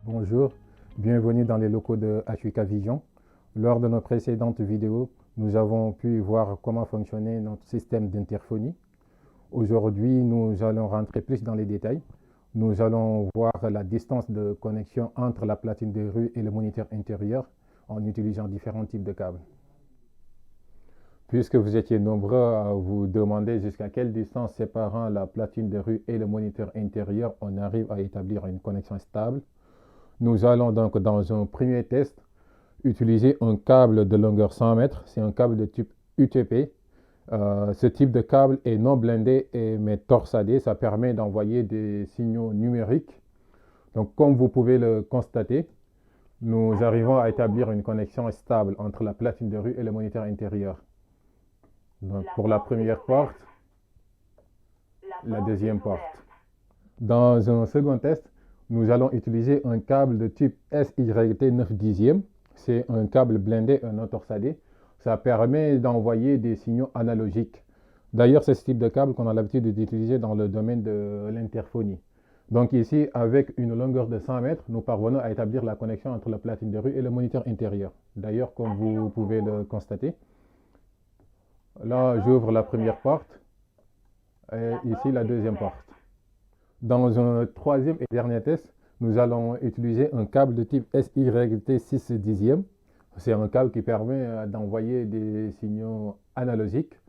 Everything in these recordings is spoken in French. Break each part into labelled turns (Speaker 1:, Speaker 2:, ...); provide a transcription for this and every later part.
Speaker 1: Bonjour, bienvenue dans les locaux de HUK Vision. Lors de nos précédentes vidéos, nous avons pu voir comment fonctionnait notre système d'interphonie. Aujourd'hui, nous allons rentrer plus dans les détails. Nous allons voir la distance de connexion entre la platine de rue et le moniteur intérieur en utilisant différents types de câbles. Puisque vous étiez nombreux à vous demander jusqu'à quelle distance séparant la platine de rue et le moniteur intérieur on arrive à établir une connexion stable, nous allons donc dans un premier test utiliser un câble de longueur 100 mètres. C'est un câble de type UTP. Ce type de câble est non blindé mais torsadé. Ça permet d'envoyer des signaux numériques. Donc comme vous pouvez le constater, nous arrivons à établir une connexion stable entre la platine de rue et le moniteur intérieur. Donc pour la première porte, la deuxième porte. Dans un second test, nous allons utiliser un câble de type SYT 9 dixièmes. C'est un câble blindé, un non torsadé. Ça permet d'envoyer des signaux analogiques. D'ailleurs, c'est ce type de câble qu'on a l'habitude d'utiliser dans le domaine de l'interphonie. Donc ici, avec une longueur de 100 mètres, nous parvenons à établir la connexion entre la platine de rue et le moniteur intérieur. D'ailleurs, comme vous pouvez le constater, là, j'ouvre la première porte et ici la deuxième porte. Dans un troisième et dernier test, nous allons utiliser un câble de type SYT 6 dixièmes. C'est un câble qui permet d'envoyer des signaux analogiques.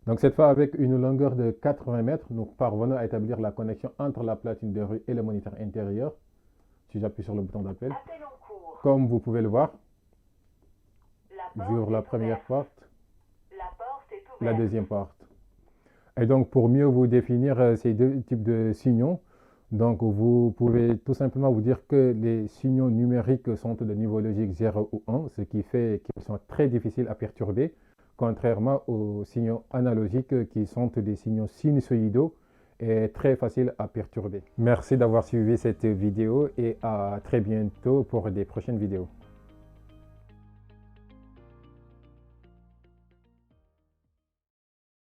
Speaker 1: Donc cette fois, avec une longueur de 80 mètres, nous parvenons à établir la connexion entre la platine de rue et le moniteur intérieur. Si j'appuie sur le bouton d'appel, comme vous pouvez le voir, j'ouvre la première porte, la deuxième porte. Et donc, pour mieux vous définir ces deux types de signaux, donc vous pouvez tout simplement vous dire que les signaux numériques sont de niveau logique 0 ou 1, ce qui fait qu'ils sont très difficiles à perturber, contrairement aux signaux analogiques qui sont des signaux sinusoïdaux et très faciles à perturber. Merci d'avoir suivi cette vidéo et à très bientôt pour des prochaines vidéos.